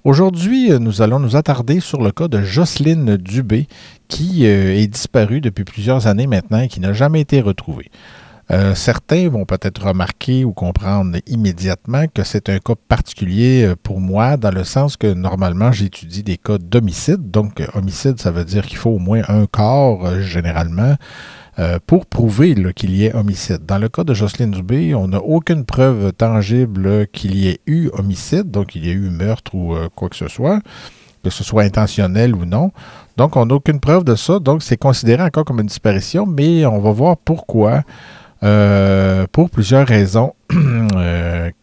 Aujourd'hui, nous allons nous attarder sur le cas de Jocelyne Dubé, qui est disparue depuis plusieurs années maintenant et qui n'a jamais été retrouvée. Certains vont peut-être remarquer ou comprendre immédiatement que c'est un cas particulier pour moi, dans le sens que normalement j'étudie des cas d'homicide. Donc, homicide, ça veut dire qu'il faut au moins un corps, généralement, pour prouver qu'il y ait homicide. Dans le cas de Jocelyne Dubé, on n'a aucune preuve tangible qu'il y ait eu homicide, donc il y a eu meurtre ou quoi que ce soit intentionnel ou non. Donc, on n'a aucune preuve de ça, donc c'est considéré encore comme une disparition, mais on va voir pourquoi. Pour plusieurs raisons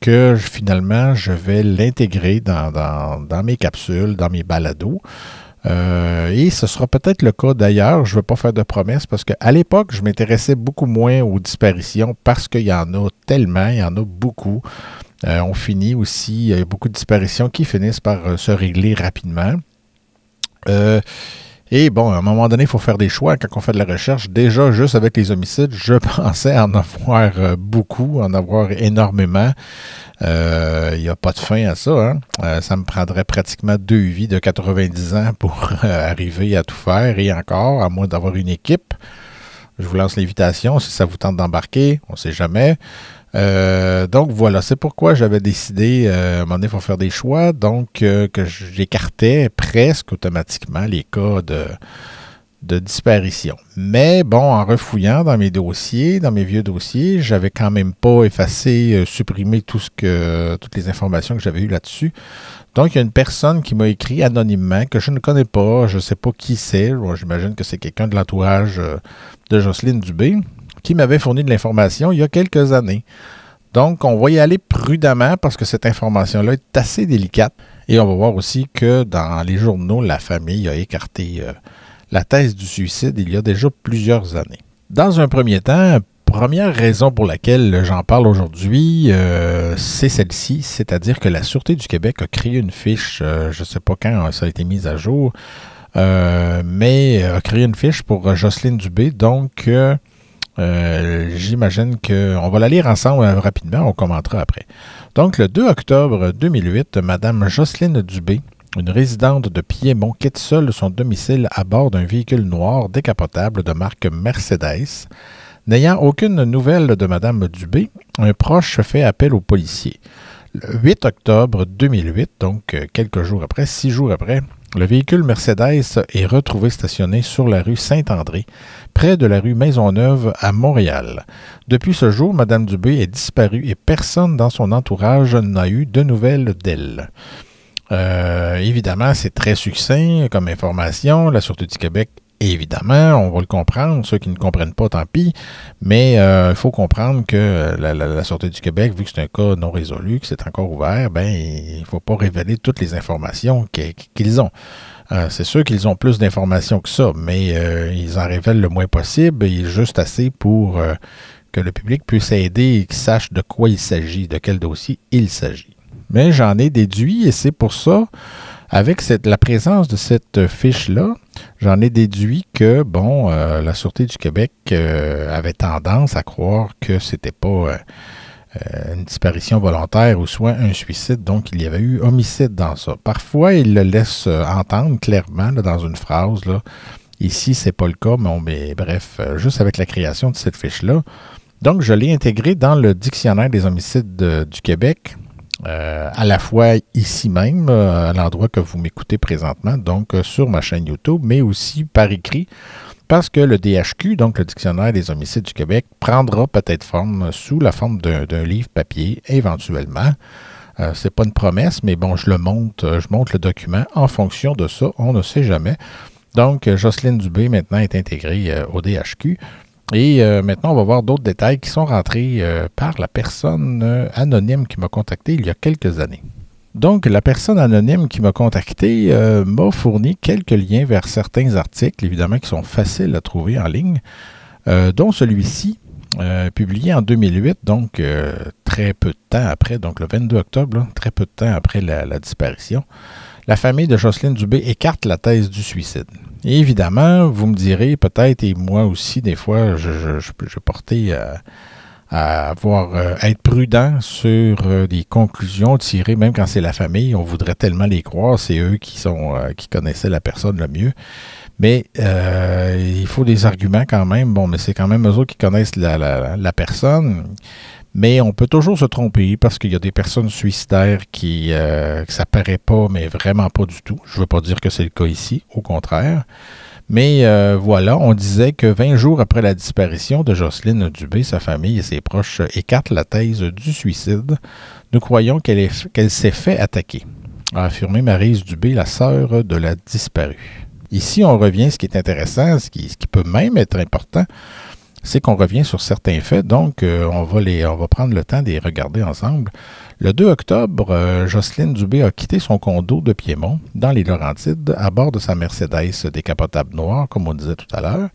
que finalement je vais l'intégrer dans mes capsules, dans mes balados. Et ce sera peut-être le cas d'ailleurs, je ne veux pas faire de promesses parce qu'à l'époque, je m'intéressais beaucoup moins aux disparitions parce qu'il y en a tellement, il y en a beaucoup. On finit aussi, il y a beaucoup de disparitions qui finissent par se régler rapidement. Et bon, à un moment donné, il faut faire des choix quand on fait de la recherche. Déjà, juste avec les homicides, je pensais en avoir beaucoup, en avoir énormément. Il n'y a pas de fin à ça. Ça me prendrait pratiquement 2 vies de 90 ans pour arriver à tout faire. Et encore, à moins d'avoir une équipe. Je vous lance l'invitation. Si ça vous tente d'embarquer, on ne sait jamais. Donc voilà, c'est pourquoi j'avais décidé, à un moment donné, il faut faire des choix, donc que j'écartais presque automatiquement les cas de disparition. Mais bon, en refouillant dans mes dossiers, dans mes vieux dossiers, j'avais quand même pas effacé, supprimé toutes les informations que j'avais eues là-dessus. Donc, il y a une personne qui m'a écrit anonymement, que je ne connais pas, je ne sais pas qui c'est, j'imagine que c'est quelqu'un de l'entourage de Jocelyne Dubé, qui m'avait fourni de l'information il y a quelques années. Donc, on va y aller prudemment parce que cette information-là est assez délicate. Et on va voir aussi que dans les journaux, la famille a écarté la thèse du suicide il y a déjà plusieurs années. Dans un premier temps, première raison pour laquelle j'en parle aujourd'hui, c'est celle-ci, c'est-à-dire que la Sûreté du Québec a créé une fiche, je ne sais pas quand ça a été mis à jour, mais a créé une fiche pour Jocelyne Dubé, donc j'imagine qu'on va la lire ensemble rapidement, on commentera après. Donc, le 2 octobre 2008, Mme Jocelyne Dubé, une résidente de Piémont, quitte seule son domicile à bord d'un véhicule noir décapotable de marque Mercedes. N'ayant aucune nouvelle de Mme Dubé, un proche fait appel aux policiers. Le 8 octobre 2008, donc quelques jours après, 6 jours après, le véhicule Mercedes est retrouvé stationné sur la rue Saint-André, près de la rue Maisonneuve à Montréal. Depuis ce jour, Mme Dubé est disparue et personne dans son entourage n'a eu de nouvelles d'elle. Évidemment, c'est très succinct comme information. La Sûreté du Québec, évidemment, on va le comprendre. Ceux qui ne comprennent pas, tant pis. Mais il faut comprendre que la Sûreté du Québec, vu que c'est un cas non résolu, que c'est encore ouvert, ben il ne faut pas révéler toutes les informations qu'ils ont. C'est sûr qu'ils ont plus d'informations que ça, mais ils en révèlent le moins possible et juste assez pour que le public puisse aider et qu'il sache de quoi il s'agit, de quel dossier il s'agit. Mais j'en ai déduit, et c'est pour ça, avec la présence de cette fiche-là, j'en ai déduit que, bon, la Sûreté du Québec avait tendance à croire que c'était pas une disparition volontaire ou soit un suicide, donc il y avait eu homicide dans ça. Parfois, ils le laissent entendre clairement là, dans une phrase. Là. Ici, c'est pas le cas, mais bref, juste avec la création de cette fiche-là. Donc, je l'ai intégrée dans le dictionnaire des homicides du Québec, à la fois ici même, à l'endroit que vous m'écoutez présentement, donc sur ma chaîne YouTube, mais aussi par écrit, parce que le DHQ, donc le Dictionnaire des homicides du Québec, prendra peut-être forme sous la forme d'un livre papier, éventuellement. C'est pas une promesse, mais bon, je monte le document en fonction de ça, on ne sait jamais. Donc, Jocelyne Dubé, maintenant, est intégrée au DHQ. Et maintenant, on va voir d'autres détails qui sont rentrés par la personne anonyme qui m'a contacté il y a quelques années. Donc, la personne anonyme qui m'a contacté m'a fourni quelques liens vers certains articles, évidemment, qui sont faciles à trouver en ligne, dont celui-ci, publié en 2008, donc très peu de temps après, donc le 22 octobre, là, très peu de temps après la disparition. La famille de Jocelyne Dubé écarte la thèse du suicide. Et évidemment, vous me direz peut-être, et moi aussi, des fois, je portais être prudent sur des conclusions tirées, même quand c'est la famille. On voudrait tellement les croire, c'est eux qui connaissaient la personne le mieux. Mais il faut des arguments quand même. Bon, mais c'est quand même eux autres qui connaissent la personne. Mais on peut toujours se tromper parce qu'il y a des personnes suicidaires que ça paraît pas, mais vraiment pas du tout. Je ne veux pas dire que c'est le cas ici, au contraire. Mais voilà, on disait que 20 jours après la disparition de Jocelyne Dubé, sa famille et ses proches écartent la thèse du suicide. Nous croyons qu'elle s'est fait attaquer, a affirmé Maryse Dubé, la sœur de la disparue. Ici, on revient, ce qui est intéressant, ce qui peut même être important, c'est qu'on revient sur certains faits, donc on va prendre le temps de les regarder ensemble. Le 2 octobre, Jocelyne Dubé a quitté son condo de Piémont, dans les Laurentides, à bord de sa Mercedes décapotable noire, comme on disait tout à l'heure.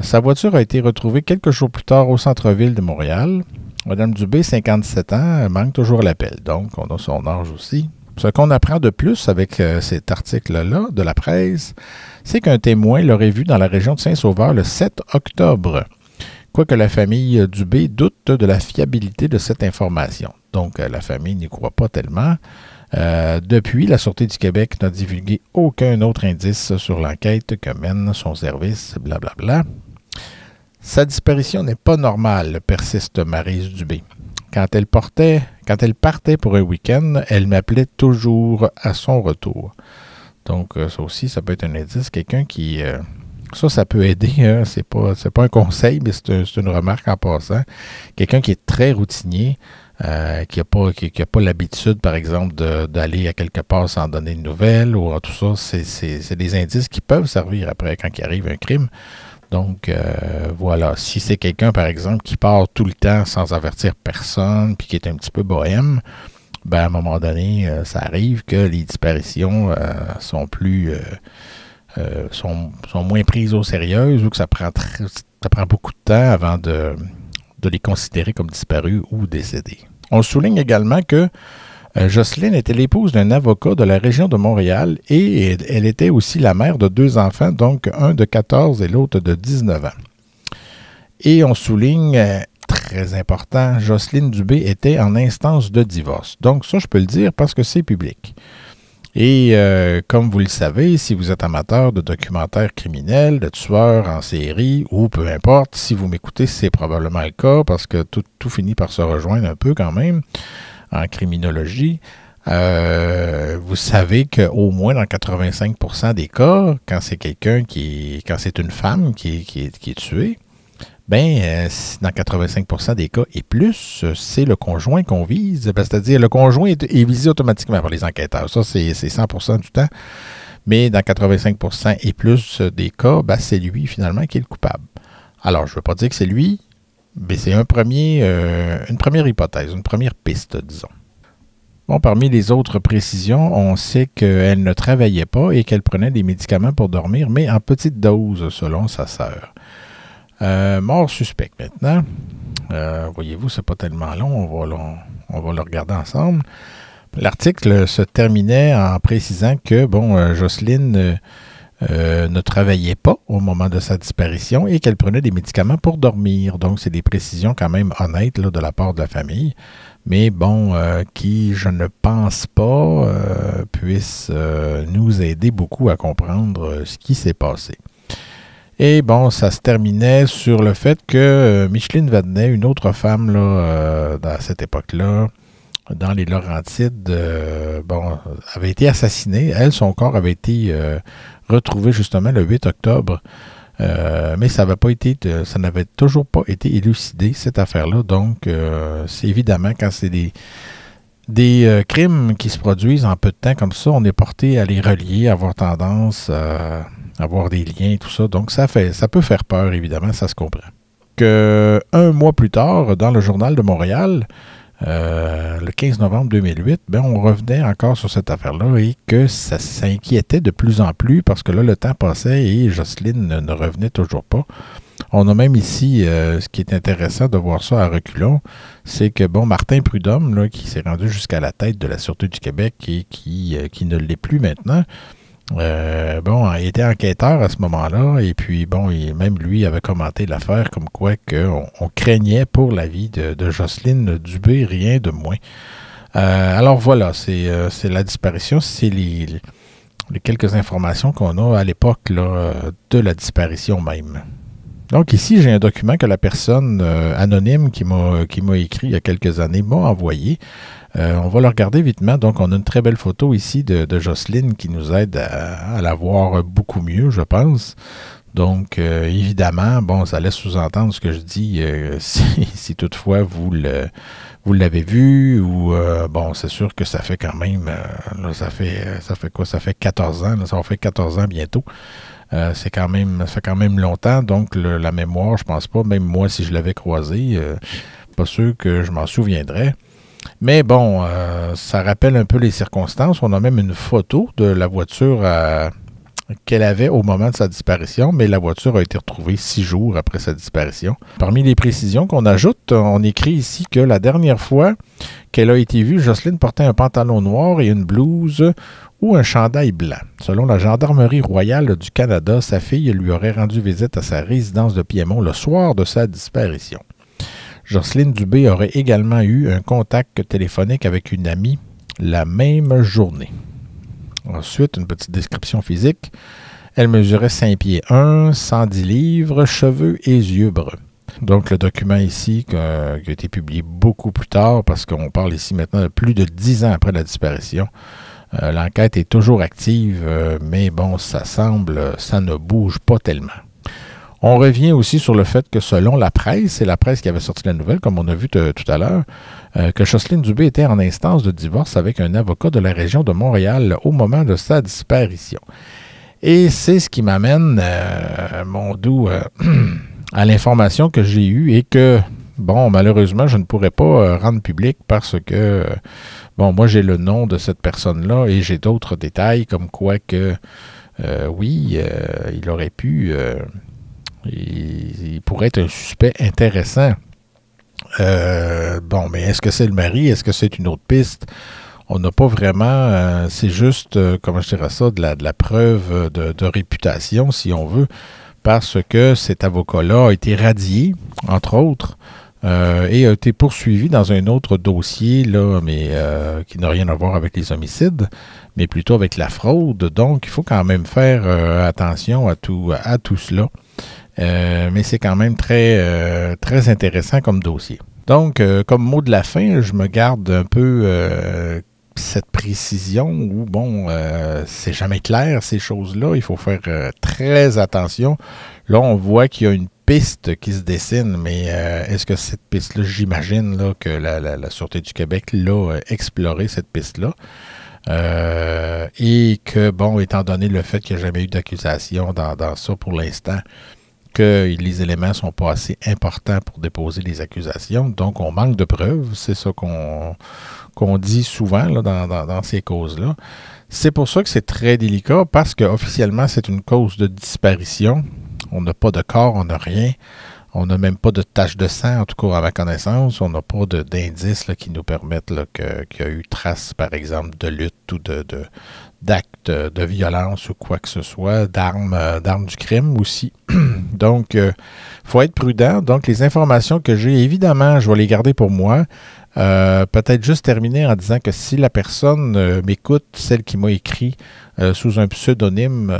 Sa voiture a été retrouvée quelques jours plus tard au centre-ville de Montréal. Madame Dubé, 57 ans, manque toujours l'appel, donc on a son âge aussi. Ce qu'on apprend de plus avec cet article-là de la presse, c'est qu'un témoin l'aurait vu dans la région de Saint-Sauveur le 7 octobre. Quoique la famille Dubé doute de la fiabilité de cette information. Donc, la famille n'y croit pas tellement. Depuis, la Sûreté du Québec n'a divulgué aucun autre indice sur l'enquête que mène son service, blablabla. Sa disparition n'est pas normale, persiste Maryse Dubé. Quand elle partait pour un week-end, elle m'appelait toujours à son retour. Donc, ça aussi, ça peut être un indice. Quelqu'un qui... Ça peut aider. Hein? C'est pas un conseil, mais c'est une remarque en passant. Quelqu'un qui est très routinier, qui n'a pas l'habitude, par exemple, d'aller à quelque part sans donner de nouvelles, ou tout ça, c'est des indices qui peuvent servir après quand il arrive un crime. Donc, voilà. Si c'est quelqu'un, par exemple, qui part tout le temps sans avertir personne, puis qui est un petit peu bohème, ben, à un moment donné, ça arrive que les disparitions sont moins prises au sérieux ou que ça prend beaucoup de temps avant de les considérer comme disparus ou décédés. On souligne également que Jocelyne était l'épouse d'un avocat de la région de Montréal et elle était aussi la mère de 2 enfants, donc un de 14 et l'autre de 19 ans. Et on souligne, très important, Jocelyne Dubé était en instance de divorce. Donc ça, je peux le dire parce que c'est public. Et comme vous le savez, si vous êtes amateur de documentaires criminels, de tueurs en série, ou peu importe, si vous m'écoutez, c'est probablement le cas, parce que tout finit par se rejoindre un peu quand même en criminologie. Vous savez qu'au moins dans 85% des cas, quand c'est quand c'est une femme qui est tuée, dans 85% des cas et plus, c'est le conjoint qu'on vise. C'est-à-dire, le conjoint est visé automatiquement par les enquêteurs. Ça, c'est 100% du temps. Mais dans 85% et plus des cas, c'est lui, finalement, qui est le coupable. Alors, je ne veux pas dire que c'est lui, mais c'est une première hypothèse, une première piste, disons. Bon, parmi les autres précisions, on sait qu'elle ne travaillait pas et qu'elle prenait des médicaments pour dormir, mais en petite dose, selon sa sœur. Mort suspect maintenant. Voyez-vous, c'est pas tellement long, on va le regarder ensemble. L'article se terminait en précisant que Jocelyne ne travaillait pas au moment de sa disparition et qu'elle prenait des médicaments pour dormir. Donc, c'est des précisions quand même honnêtes là, de la part de la famille, mais qui, je ne pense pas, puissent nous aider beaucoup à comprendre ce qui s'est passé. Et ça se terminait sur le fait que Micheline Vadnais, une autre femme là, à cette époque-là, dans les Laurentides, avait été assassinée. Elle, son corps avait été retrouvé justement le 8 octobre. Mais ça n'avait toujours pas été élucidé, cette affaire-là. Donc, c'est évidemment, quand c'est des crimes qui se produisent en peu de temps comme ça, on est porté à les relier, à avoir tendance à avoir des liens et tout ça. Donc, ça peut faire peur, évidemment, ça se comprend. Un mois plus tard, dans le Journal de Montréal, le 15 novembre 2008, on revenait encore sur cette affaire-là et que ça s'inquiétait de plus en plus parce que là, le temps passait et Jocelyne ne revenait toujours pas. On a même ici, ce qui est intéressant de voir ça à reculons, c'est que Martin Prudhomme, là, qui s'est rendu jusqu'à la tête de la Sûreté du Québec et qui ne l'est plus maintenant, Bon, il était enquêteur à ce moment-là, et puis bon, même lui avait commenté l'affaire comme quoi on craignait pour la vie de Jocelyne Dubé, rien de moins. Alors voilà, c'est la disparition, c'est les quelques informations qu'on a à l'époque là, de la disparition même. Donc ici, j'ai un document que la personne anonyme qui m'a écrit il y a quelques années m'a envoyé. On va le regarder vitement. Donc, on a une très belle photo ici de Jocelyne qui nous aide à la voir beaucoup mieux, je pense. Donc, évidemment, bon, ça laisse sous-entendre ce que je dis si toutefois vous l'avez vu ou bon, c'est sûr que ça fait quand même là, ça fait quoi? Ça fait 14 ans, là, ça va faire 14 ans bientôt. Ça fait quand même longtemps, donc la mémoire, je pense pas, même moi, si je l'avais croisé, pas sûr que je m'en souviendrais. Mais bon, ça rappelle un peu les circonstances. On a même une photo de la voiture qu'elle avait au moment de sa disparition, mais la voiture a été retrouvée 6 jours après sa disparition. Parmi les précisions qu'on ajoute, on écrit ici que la dernière fois qu'elle a été vue, Jocelyne portait un pantalon noir et une blouse ou un chandail blanc. Selon la Gendarmerie royale du Canada, sa fille lui aurait rendu visite à sa résidence de Piémont le soir de sa disparition. Jocelyne Dubé aurait également eu un contact téléphonique avec une amie la même journée. Ensuite, une petite description physique. Elle mesurait 5 pieds 1, 110 livres, cheveux et yeux bruns. Donc, le document ici qui a été publié beaucoup plus tard, parce qu'on parle ici maintenant de plus de 10 ans après la disparition. L'enquête est toujours active, mais bon, ça ne bouge pas tellement. On revient aussi sur le fait que selon la presse, c'est la presse qui avait sorti la nouvelle, comme on a vu tout à l'heure, que Jocelyne Dubé était en instance de divorce avec un avocat de la région de Montréal au moment de sa disparition. Et c'est ce qui m'amène, mon doux, à l'information que j'ai eue et que, bon, malheureusement, je ne pourrais pas rendre public parce que, bon, moi, j'ai le nom de cette personne-là et j'ai d'autres détails comme quoi que, oui, il aurait pu... il pourrait être un suspect intéressant. Bon, mais est-ce que c'est le mari? Est-ce que c'est une autre piste? On n'a pas vraiment... c'est juste, comment je dirais ça, de la preuve de réputation, si on veut, parce que cet avocat-là a été radié, entre autres, et a été poursuivi dans un autre dossier, là, mais qui n'a rien à voir avec les homicides, mais plutôt avec la fraude. Donc, il faut quand même faire attention à tout cela. Mais c'est quand même très, très intéressant comme dossier. Donc, comme mot de la fin, je me garde un peu cette précision où, bon, c'est jamais clair, ces choses-là. Il faut faire très attention. Là, on voit qu'il y a une piste qui se dessine, mais est-ce que cette piste-là, j'imagine là, que la Sûreté du Québec l'a exploré, cette piste-là. Et que, bon, étant donné le fait qu'il n'y a jamais eu d'accusation dans ça pour l'instant, que les éléments ne sont pas assez importants pour déposer les accusations. Donc, on manque de preuves. C'est ça qu'on dit souvent là, dans ces causes-là. C'est pour ça que c'est très délicat, parce qu'officiellement, c'est une cause de disparition. On n'a pas de corps, on n'a rien. On n'a même pas de tache de sang, en tout cas à ma connaissance. On n'a pas d'indices qui nous permettent qu'il y a eu trace, par exemple, de lutte ou d'actes de violence ou quoi que ce soit, d'armes du crime aussi. Donc, il faut être prudent. Donc, les informations que j'ai, évidemment, je vais les garder pour moi. Peut-être juste terminer en disant que si la personne m'écoute, celle qui m'a écrit sous un pseudonyme,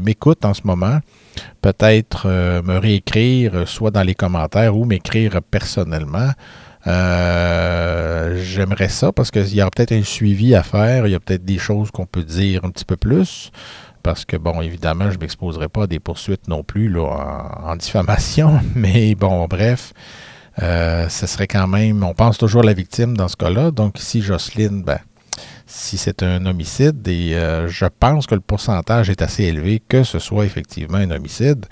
m'écoute en ce moment, peut-être me réécrire soit dans les commentaires ou m'écrire personnellement. J'aimerais ça parce qu'il y aura peut-être un suivi à faire, il y a peut-être des choses qu'on peut dire un petit peu plus, parce que, bon, évidemment, je ne m'exposerai pas à des poursuites non plus là, en diffamation, mais bon, bref, ce serait quand même, on pense toujours à la victime dans ce cas-là, donc ici, Jocelyne, ben, si c'est un homicide, et je pense que le pourcentage est assez élevé que ce soit effectivement un homicide,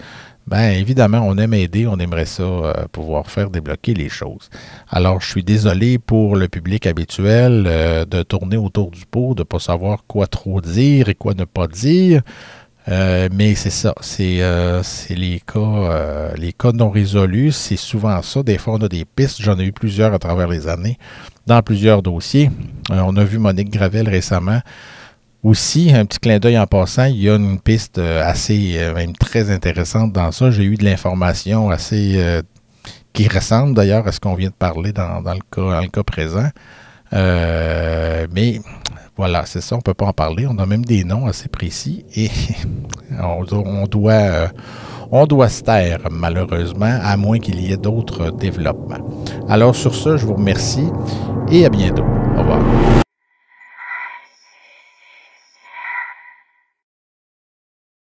bien évidemment, on aime aider, on aimerait ça pouvoir faire débloquer les choses. Alors, je suis désolé pour le public habituel de tourner autour du pot, de ne pas savoir quoi trop dire et quoi ne pas dire. Mais c'est ça, c'est les cas non résolus, c'est souvent ça. Des fois, on a des pistes, j'en ai eu plusieurs à travers les années, dans plusieurs dossiers. On a vu Monique Gravel récemment Aussi, un petit clin d'œil en passant, il y a une piste assez, même très intéressante dans ça. J'ai eu de l'information assez qui ressemble d'ailleurs à ce qu'on vient de parler dans le cas présent. Mais voilà, c'est ça, on ne peut pas en parler. On a même des noms assez précis et on doit se taire, malheureusement, à moins qu'il y ait d'autres développements. Alors sur ce, je vous remercie et à bientôt. Au revoir.